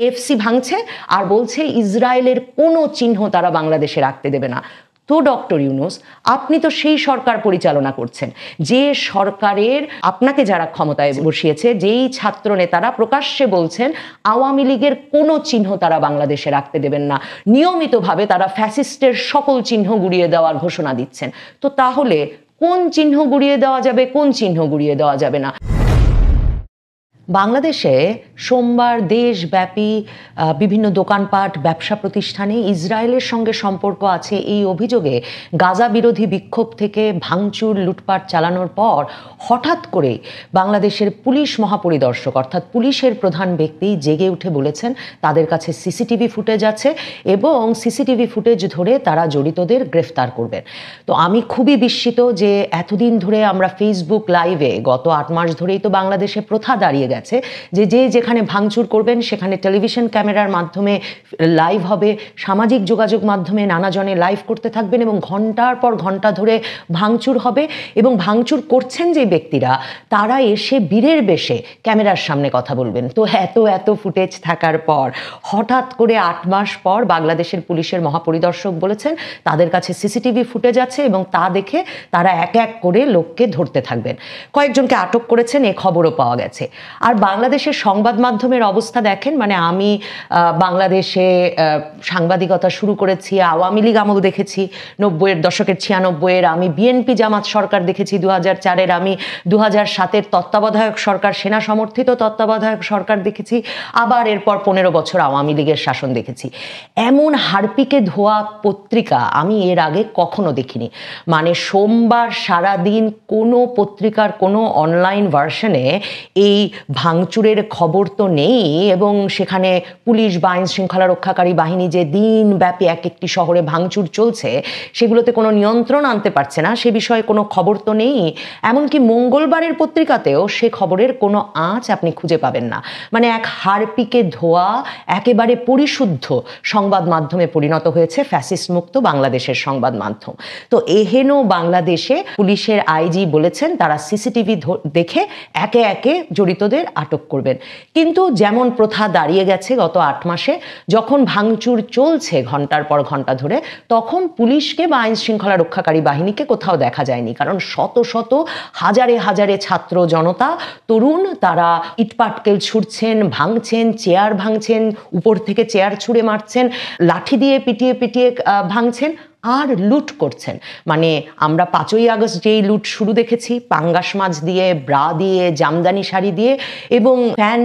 FC ভাঙছে আর বলছে ইসরায়েলের কোনো চিহ্ন তারা বাংলাদেশে রাখতে দেবে না। তো ডক্টর ইউনূস, আপনি তো সেই সরকার পরিচালনা করছেন যে সরকারের আপনাকে যারা ক্ষমতায় বসিয়েছে, যেই ছাত্র নেতারা প্রকাশ্যে বলছেন আওয়ামী লীগের কোনো চিহ্ন তারা বাংলাদেশে রাখতে দেবেন না, নিয়মিতভাবে তারা ফ্যাসিস্টের সকল চিহ্ন গুড়িয়ে দেওয়ার ঘোষণা দিচ্ছেন। তো তাহলে কোন চিহ্ন গুড়িয়ে দেওয়া যাবে, কোন চিহ্ন গুড়িয়ে দেওয়া যাবে না? বাংলাদেশে সোমবার দেশব্যাপী বিভিন্ন দোকানপাট, ব্যবসা প্রতিষ্ঠানে ইসরায়েলের সঙ্গে সম্পর্ক আছে এই অভিযোগে গাজা বিরোধী বিক্ষোভ থেকে ভাঙচুর, লুটপাট চালানোর পর হঠাৎ করে বাংলাদেশের পুলিশ মহাপরিদর্শক অর্থাৎ পুলিশের প্রধান ব্যক্তি জেগে উঠে বলেছেন তাদের কাছে সিসিটিভি ফুটেজ আছে এবং সিসিটিভি ফুটেজ ধরে তারা জড়িতদের গ্রেফতার করবেন। তো আমি খুবই বিস্মিত যে এতদিন ধরে আমরা ফেসবুক লাইভে গত 8 মাস ধরেই তো বাংলাদেশে প্রথা দাঁড়িয়ে গেছে যে যেখানে ভাঙচুর করবেন সেখানে টেলিভিশন ক্যামেরার মাধ্যমে লাইভ হবে, সামাজিক যোগাযোগ মাধ্যমে নানাজনে লাইভ করতে থাকবেন এবং ঘন্টার পর ঘন্টা ধরে ভাঙচুর হবে এবং ভাঙচুর করছেন যে ব্যক্তিরা তারা এসে বীরের বেশে ক্যামেরার সামনে কথা বলবেন। তো এত ফুটেজ থাকার পর হঠাৎ করে 8 মাস পর বাংলাদেশের পুলিশের মহাপরিদর্শক বলেছেন তাদের কাছে সিসিটিভি ফুটেজ আছে এবং তা দেখে তারা এক এক করে লোককে ধরতে থাকবেন। কয়েকজনকে আটক করেছেন, এ খবরও পাওয়া গেছে। আর বাংলাদেশের সংবাদ মাধ্যমের অবস্থা দেখেন, মানে আমি বাংলাদেশে সাংবাদিকতা শুরু করেছি, আওয়ামী লীগ আমল দেখেছি 90-এর দশকের 96-এর, আমি বিএনপি জামাত সরকার দেখেছি 2004-এর, আমি 2007-এর তত্ত্বাবধায়ক সরকার, সেনা সমর্থিত তত্ত্বাবধায়ক সরকার দেখেছি, আবার এরপর 15 বছর আওয়ামী লীগের শাসন দেখেছি। এমন হারপিকে ধোয়া পত্রিকা আমি এর আগে কখনো দেখিনি। মানে সোমবার সারাদিন কোনো পত্রিকার কোনো অনলাইন ভার্সনে এই ভাঙচুরের খবর তো নেই এবং সেখানে পুলিশ বা আইন শৃঙ্খলা রক্ষাকারী বাহিনী যে দিনব্যাপী এক একটি শহরে ভাঙচুর চলছে সেগুলোতে কোনো নিয়ন্ত্রণ আনতে পারছে না, সে বিষয়ে কোনো খবর তো নেই। এমনকি মঙ্গলবারের পত্রিকাতেও সে খবরের কোনো আঁচ আপনি খুঁজে পাবেন না। মানে এক হারপিকে ধোয়া একেবারে পরিশুদ্ধ সংবাদ মাধ্যমে পরিণত হয়েছে ফ্যাসিস্ট মুক্ত বাংলাদেশের সংবাদ মাধ্যম। তো এহেন বাংলাদেশে পুলিশের আইজি বলেছেন তারা সিসিটিভি দেখে একে একে জড়িতদের আটক করবেন। কিন্তু যেমন প্রথা দাঁড়িয়ে গেছে গত 8 মাসে, যখন ভাঙচুর চলছে ঘন্টার পর ঘন্টা ধরে, তখন পুলিশকে বা আইন শৃঙ্খলা রক্ষাকারী বাহিনীকে কোথাও দেখা যায়নি। কারণ শত শত হাজারে হাজারে ছাত্র জনতা, তরুণ, তারা ইটপাটকেল ছুড়ছেন, ভাঙছেন, চেয়ার ভাঙছেন, উপর থেকে চেয়ার ছুঁড়ে মারছেন, লাঠি দিয়ে পিটিয়ে পিটিয়ে ভাঙছেন আর লুট করছেন। মানে আমরা 5ই আগস্ট যেই লুট শুরু দেখেছি, পাঙ্গাস মাছ দিয়ে, ব্রা দিয়ে, জামদানি শাড়ি দিয়ে এবং ফ্যান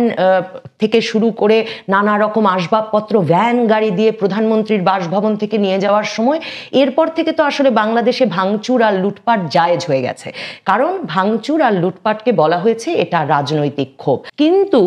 থেকে শুরু করে নানা রকম আসবাবপত্র ভ্যান গাড়ি দিয়ে প্রধানমন্ত্রীর বাসভবন থেকে নিয়ে যাওয়ার সময়, এরপর থেকে তো আসলে বাংলাদেশে ভাঙচুর আর লুটপাট জায়েজ হয়ে গেছে। কারণ ভাঙচুর আর লুটপাটকে বলা হয়েছে এটা রাজনৈতিক ক্ষোভ। কিন্তু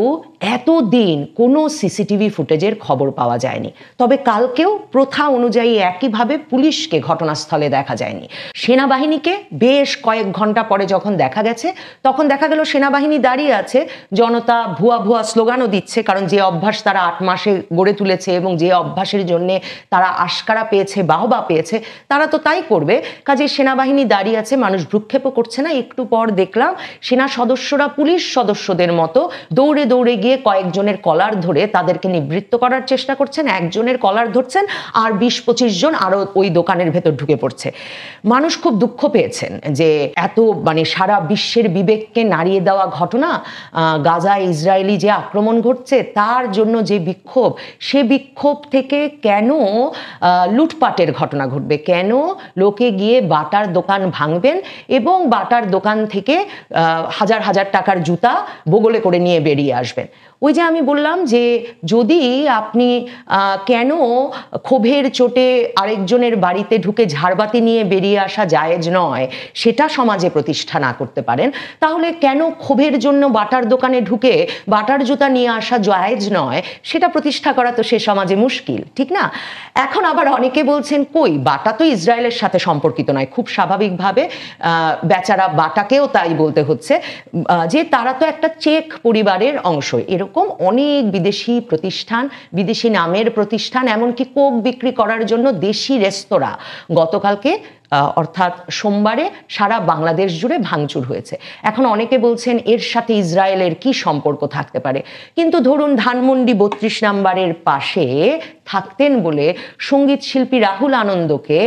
এতদিন কোনো সিসিটিভি ফুটেজের খবর পাওয়া যায়নি। তবে কালকেও প্রথা অনুযায়ী একইভাবে পুলিশকে ঘটনাস্থলে দেখা যায়নি। সেনাবাহিনীকে বেশ কয়েক ঘন্টা পরে যখন দেখা গেছে, তখন দেখা গেল সেনাবাহিনী দাঁড়িয়ে আছে, জনতা ভুয়া ভুয়া স্লোগানও দিচ্ছে। কারণ যে অভ্যাস তারা 8 মাসে গড়ে তুলেছে এবং যে অভ্যাসের জন্যে তারা আশকারা পেয়েছে, বাহবা পেয়েছে, তারা তো তাই করবে। কাজে সেনাবাহিনী দাঁড়িয়ে আছে, মানুষ ভ্রুক্ষেপও করছে না। একটু পর দেখলাম সেনা সদস্যরা পুলিশ সদস্যদের মতো দৌড়ে দৌড়ে গিয়ে কয়েকজনের কলার ধরে তাদেরকে নিবৃত্ত করার চেষ্টা করছেন, একজনের কলার ধরছেন আর 20-25 জন আরো ওই দোকানের ভেতর ঢুকে পড়ছে। মানুষ খুব দুঃখ পেয়েছেন যে এত মানে সারা বিশ্বের বিবেককে নাড়িয়ে দেওয়া ঘটনা, গাজায় ইসরায়েলি যে আক্রমণ ঘটছে তার জন্য যে বিক্ষোভ, সে বিক্ষোভ থেকে কেন লুটপাটের ঘটনা ঘটবে, কেন লোকে গিয়ে বাটার দোকান ভাঙবেন এবং বাটার দোকান থেকে হাজার হাজার টাকার জুতা বগলে করে নিয়ে বেরিয়ে আসবেন। ওই যে আমি বললাম যে যদি আপনি কেন ক্ষোভের চোটে আরেকজনের বাড়িতে ঢুকে ঝাড়বাতি নিয়ে বেরিয়ে আসা জায়েজ নয় সেটা সমাজে প্রতিষ্ঠা না করতে পারেন, তাহলে কেন ক্ষোভের জন্য বাটার দোকানে ঢুকে বাটার জুতা নিয়ে আসা জায়েজ নয় সেটা প্রতিষ্ঠা করা তো সে সমাজে মুশকিল, ঠিক না? এখন আবার অনেকে বলছেন কই, বাটা তো ইসরায়েলের সাথে সম্পর্কিত নয়। খুব স্বাভাবিকভাবে বেচারা বাটাকেও তাই বলতে হচ্ছে যে তারা তো একটা চেক পরিবারের অংশ। এরকম অনেক বিদেশি প্রতিষ্ঠান, বিদেশি নামের প্রতিষ্ঠান, এমনকি কোক বিক্রি করার জন্য দেশি রেস্তোরাঁ গতকালকে অর্থাৎ সোমবারে সারা বাংলাদেশ জুড়ে ভাঙচুর হয়েছে। এখন অনেকে বলছেন এর সাথে ইসরায়েলের কি সম্পর্ক থাকতে পারে, কিন্তু ধরুন ধানমন্ডি 32 নম্বরের পাশে থাকতেন বলে সঙ্গীত শিল্পী রাহুল আনন্দকে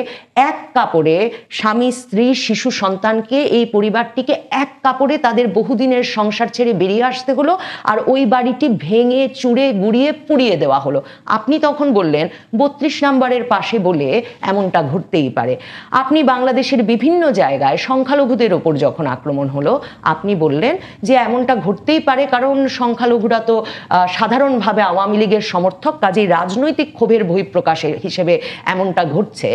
এক কাপড়ে, স্বামী স্ত্রী শিশু সন্তানকে, এই পরিবারটিকে এক কাপড়ে তাদের বহুদিনের সংসার ছেড়ে বেরিয়ে আসতে হলো, আর ওই বাড়িটি ভেঙে চুড়ে গুড়িয়ে পুড়িয়ে দেওয়া হলো। আপনি তখন বললেন 32 নম্বরের পাশে বলে এমনটা ঘটতেই পারে। আপনি বাংলাদেশের বিভিন্ন জায়গায় সংখ্যালঘুদের ওপর যখন আক্রমণ হলো, আপনি বললেন যে এমনটা ঘটতেই পারে কারণ সংখ্যালঘুরা তো সাধারণভাবে আওয়ামী লীগের সমর্থক, কাজেই রাজনৈতিক ক্ষোভের বহিঃপ্রকাশের হিসেবে এমনটা ঘটছে।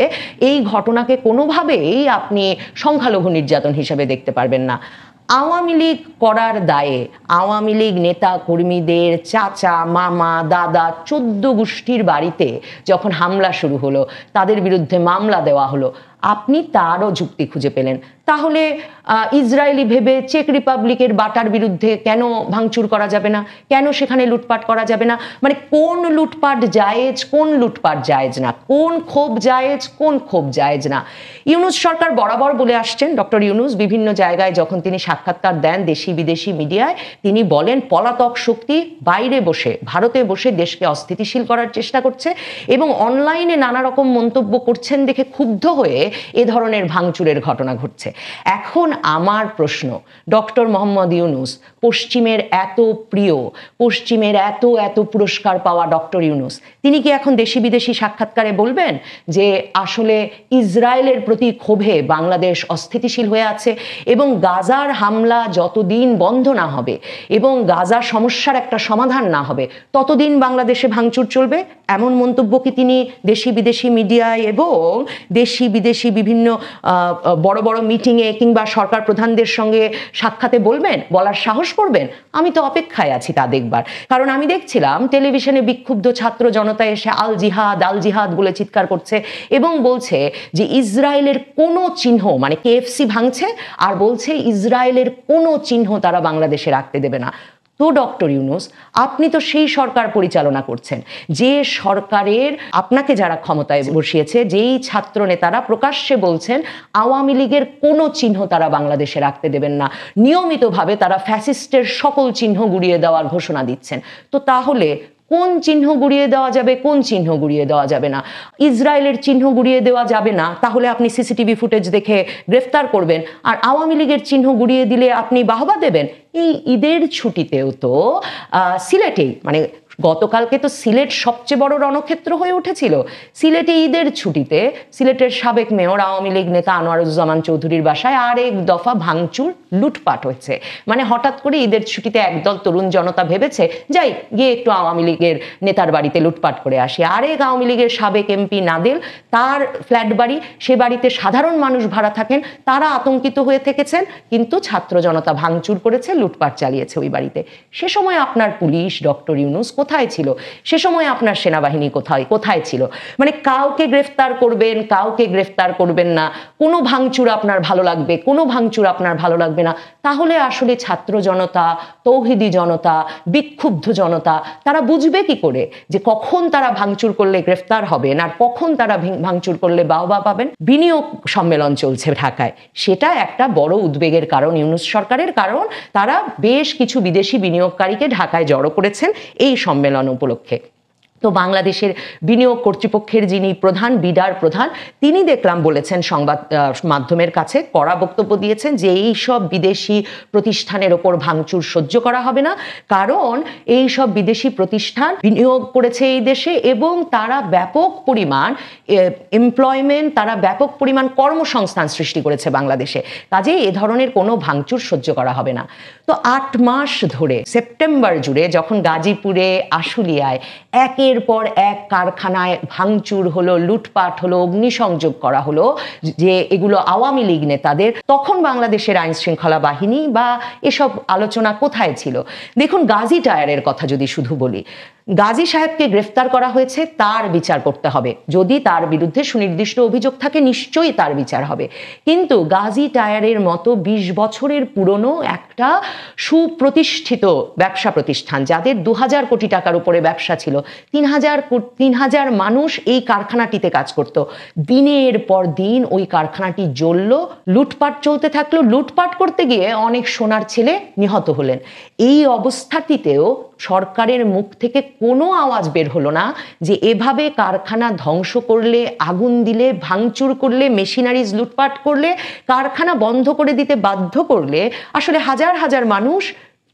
এই ঘটনাকে কোনোভাবেই আপনি সংখ্যালঘু নির্যাতন হিসেবে দেখতে পারবেন না। আওয়ামী লীগ করার দায়ে আওয়ামী লীগ নেতা কর্মীদের চাচা, মামা, দাদা 14 গোষ্ঠীর বাড়িতে যখন হামলা শুরু হলো, তাদের বিরুদ্ধে মামলা দেওয়া হলো, আপনি তারও যুক্তি খুঁজে পেলেন। তাহলে ইসরায়েলি ভেবে চেক রিপাবলিকের বাটার বিরুদ্ধে কেন ভাঙচুর করা যাবে না, কেন সেখানে লুটপাট করা যাবে না? মানে কোন লুটপাট জায়েজ, কোন লুটপাট জায়েজ না, কোন ক্ষোভ জায়েজ, কোন ক্ষোভ জায়েজ না? ইউনূস সরকার বরাবর বলে আসছেন, ডক্টর ইউনূস বিভিন্ন জায়গায় যখন তিনি সাক্ষাৎকার দেন দেশি বিদেশি মিডিয়ায়, তিনি বলেন পলাতক শক্তি বাইরে বসে, ভারতে বসে দেশকে অস্থিতিশীল করার চেষ্টা করছে এবং অনলাইনে নানা রকম মন্তব্য করছেন দেখে ক্ষুব্ধ হয়ে এ ধরনের ভাঙচুরের ঘটনা ঘটছে। এখন আমার প্রশ্ন, ডক্টর মোহাম্মদ ইউনূস, পশ্চিমের এত প্রিয়, পশ্চিমের এত এত পুরস্কার পাওয়া ডক্টর ইউনূস, তিনি কি এখন দেশি বিদেশি সাক্ষাৎকারে বলবেন যে আসলে ইসরায়েলের প্রতি ক্ষোভে বাংলাদেশ অস্থিতিশীল হয়ে আছে এবং গাজার হামলা যতদিন বন্ধ না হবে এবং গাজার সমস্যার একটা সমাধান না হবে ততদিন বাংলাদেশে ভাঙচুর চলবে? এমন মন্তব্য কি তিনি দেশি বিদেশি মিডিয়ায় এবং দেশি বিদেশি বিভিন্ন বড় বড় মিটিংয়ে কিংবা সরকার প্রধানদের সঙ্গে সাক্ষাতে বলবেন, বলার সাহস করবেন? আমি তো অপেক্ষায় আছি তা দেখবার। কারণ আমি দেখছিলাম টেলিভিশনে বিক্ষুব্ধ ছাত্র জনতা এসে আল জিহাদ আল জিহাদ বলে চিৎকার করছে এবং বলছে যে ইসরায়েলের কোনো চিহ্ন, মানে কেএফসি ভাঙছে আর বলছে ইসরায়েলের কোনো চিহ্ন তারা বাংলাদেশে রাখতে দেবে না। তো ডক্টর ইউনূস, আপনি তো সেই সরকার পরিচালনা করছেন যে সরকারের আপনাকে যারা ক্ষমতায় বসিয়েছে, যেই ছাত্র নেতারা প্রকাশ্যে বলছেন আওয়ামী লীগের কোনো চিহ্ন তারা বাংলাদেশে রাখতে দেবেন না, নিয়মিতভাবে তারা ফ্যাসিস্টের সকল চিহ্ন গুড়িয়ে দেওয়ার ঘোষণা দিচ্ছেন। তো তাহলে কোন চিহ্ন গুড়িয়ে দেওয়া যাবে, কোন চিহ্ন গুড়িয়ে দেওয়া যাবে না? ইসরায়েলের চিহ্ন গুড়িয়ে দেওয়া যাবে না, তাহলে আপনি সিসিটিভি ফুটেজ দেখে গ্রেফতার করবেন, আর আওয়ামী লীগের চিহ্ন গুড়িয়ে দিলে আপনি বাহবা দেবেন। এই ঈদের ছুটিতেও তো সিলেটেই, মানে গতকালকে তো সিলেট সবচেয়ে বড় রণক্ষেত্র হয়ে উঠেছিল। সিলেটে ঈদের ছুটিতে সিলেটের সাবেক মেয়র আওয়ামী লীগ নেতা আনোয়ারুজ্জামান চৌধুরীর বাসায় আরেক দফা ভাঙচুর লুটপাট হয়েছে। মানে হঠাৎ করে ঈদের ছুটিতে একদল তরুণ জনতা ভেবেছে যাই গিয়ে একটু আওয়ামী লীগের নেতার বাড়িতে লুটপাট করে আসি। আরেক আওয়ামী লীগের সাবেক এমপি নাদেল, তার ফ্ল্যাট বাড়ি, সে বাড়িতে সাধারণ মানুষ ভাড়া থাকেন, তারা আতঙ্কিত হয়ে থেকেছেন, কিন্তু ছাত্র জনতা ভাঙচুর করেছে, লুটপাট চালিয়েছে ওই বাড়িতে। সে সময় আপনার পুলিশ, ডক্টর ইউনূস কোথায় ছিল? সে সময় আপনার সেনাবাহিনী কোথায় ছিল? মানে কাউকে গ্রেফতার করবেন, কাউকে গ্রেফতার করবেন না, কোনো ভাঙচুর আপনার ভালো লাগবে, কোনো ভাঙচুর আপনার ভালো লাগবে না। তাহলে আসলে ছাত্র জনতা, তৌহিদি জনতা, বিক্ষুব্ধ জনতা তারা বুঝবে কি করে যে কখন তারা ভাঙচুর করলে গ্রেফতার হবেন আর কখন তারা ভাঙচুর করলে বাহবা পাবেন? বিনিয়োগ সম্মেলন চলছে ঢাকায়, সেটা একটা বড় উদ্বেগের কারণ ইউনূস সরকারের, কারণ তারা বেশ কিছু বিদেশি বিনিয়োগকারীকে ঢাকায় জড়ো করেছেন এই সম্মেলন উপলক্ষে। তো বাংলাদেশের বিনিয়োগ কর্তৃপক্ষের যিনি প্রধান, বিডার প্রধান, তিনি দেখলাম বলেছেন সংবাদ মাধ্যমের কাছে, কড়া বক্তব্য দিয়েছেন যে এই সব বিদেশি প্রতিষ্ঠানের ওপর ভাঙচুর সহ্য করা হবে না, কারণ এই সব বিদেশি প্রতিষ্ঠান বিনিয়োগ করেছে এই দেশে এবং তারা ব্যাপক পরিমাণ এমপ্লয়মেন্ট, তারা ব্যাপক পরিমাণ কর্মসংস্থান সৃষ্টি করেছে বাংলাদেশে, কাজেই এ ধরনের কোনো ভাঙচুর সহ্য করা হবে না। তো 8 মাস ধরে সেপ্টেম্বর জুড়ে যখন গাজীপুরে, আশুলিয়ায় একের পর এক কারখানায় ভাঙচুর হলো, লুটপাট হলো, অগ্নিসংযোগ করা হলো, যে এগুলো আওয়ামী লীগ নেতাদের, তখন বাংলাদেশের আইন শৃঙ্খলা বাহিনী বা এসব আলোচনা কোথায় ছিল? দেখুন, গাজী টায়ারের কথা যদি শুধু বলি, গাজী সাহেবকে গ্রেফতার করা হয়েছে, তার বিচার করতে হবে, যদি তার বিরুদ্ধে সুনির্দিষ্ট অভিযোগ থাকে নিশ্চয়ই তার বিচার হবে। কিন্তু গাজী টায়ারের মতো 20 বছরের পুরনো একটা সুপ্রতিষ্ঠিত ব্যবসা প্রতিষ্ঠান, যাদের 2000 কোটি টাকার উপরে ব্যবসা ছিল, 3,000 মানুষ এই কারখানাটিতে কাজ করত। দিনের পর দিন ওই কারখানাটি জ্বলল, লুটপাট চলতে থাকলো। লুটপাট করতে গিয়ে অনেক সোনার ছেলে নিহত হলেন। এই অবস্থাটিতেও সরকারের মুখ থেকে কোনো আওয়াজ বের হলো না যে এভাবে কারখানা ধ্বংস করলে, আগুন দিলে, ভাঙচুর করলে, মেশিনারিজ লুটপাট করলে, কারখানা বন্ধ করে দিতে বাধ্য করলে আসলে হাজার হাজার মানুষ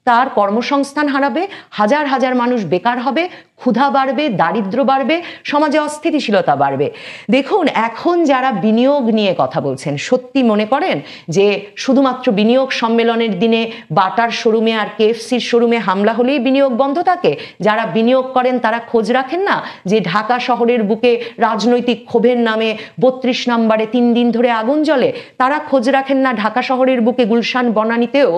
তার কর্মসংস্থান হারাবে, হাজার হাজার মানুষ বেকার হবে, ক্ষুধা বাড়বে, দারিদ্র্য বাড়বে, সমাজে অস্থিতিশীলতা বাড়বে। দেখুন, এখন যারা বিনিয়োগ নিয়ে কথা বলছেন, সত্যি মনে করেন যে শুধুমাত্র বিনিয়োগ সম্মেলনের দিনে বাটার শোরুমে আর কেএফসির শোরুমে হামলা হলেই বিনিয়োগ বন্ধ থাকে? যারা বিনিয়োগ করেন তারা খোঁজ রাখেন না যে ঢাকা শহরের বুকে রাজনৈতিক ক্ষোভের নামে 32 নম্বরে 3 দিন ধরে আগুন জ্বলে? তারা খোঁজ রাখেন না ঢাকা শহরের বুকে গুলশান বনানীতেও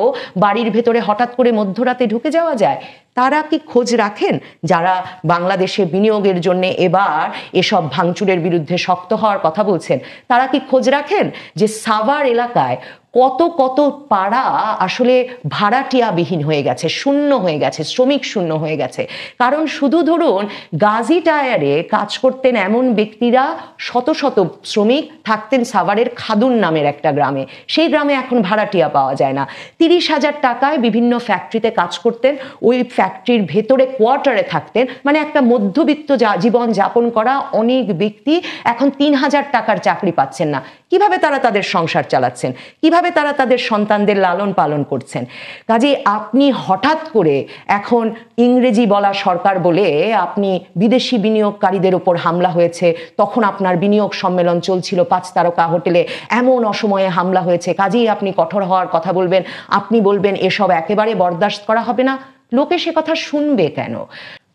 বাড়ির ভেতরে হঠাৎ করে মধ্যরাতে ঢুকে যাওয়া যায়? তারা কি খোঁজ রাখেন যারা বাংলাদেশে বিনিয়োগের জন্য এবার এসব ভাঙচুরের বিরুদ্ধে শক্ত হওয়ার কথা বলছেন? তারা কি খোঁজ রাখেন যে সাভার এলাকায় কত কত পাড়া আসলে ভাড়াটিয়াবিহীন হয়ে গেছে, শূন্য হয়ে গেছে, শ্রমিক শূন্য হয়ে গেছে? কারণ শুধু ধরুন গাজী টায়ারে কাজ করতেন এমন ব্যক্তিরা, শত শত শ্রমিক থাকতেন সাভারের খাদুন নামের একটা গ্রামে। সেই গ্রামে এখন ভাড়াটিয়া পাওয়া যায় না। 30,000 টাকায় বিভিন্ন ফ্যাক্টরিতে কাজ করতেন, ওই ফ্যাক্টরির ভেতরে কোয়ার্টারে থাকতেন। মানে একটা মধ্যবিত্ত জীবন যাপন করা অনেক ব্যক্তি এখন 3,000 টাকার চাকরি পাচ্ছেন না। কিভাবে তারা তাদের সংসার চালাচ্ছেন? কিভাবে তারা তাদের সন্তানদের লালন পালন করছেন? কাজে আপনি হঠাৎ করে এখন ইংরেজি বলা সরকার বলে আপনি বিদেশি বিনিয়োগকারীদের উপর হামলা হয়েছে, তখন আপনার বিনিয়োগ সম্মেলন চলছিল 5 তারকা হোটেলে, এমন অসময়ে হামলা হয়েছে, কাজেই আপনি কঠোর হওয়ার কথা বলবেন, আপনি বলবেন এসব একেবারে বরদাস্ত করা হবে না। লোকে সে কথা শুনবে কেন?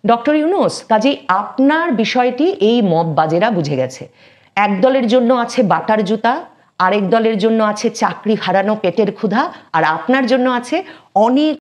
ডক্টর ইউনূস, কাজেই আপনার বিষয়টি এই মববাজেরা বুঝে গেছে। এক দলের জন্য আছে বাটার জুতা, আরেক দলের জন্য আছে চাকরি হারানো পেটের ক্ষুধা, আর আপনার জন্য আছে অনেক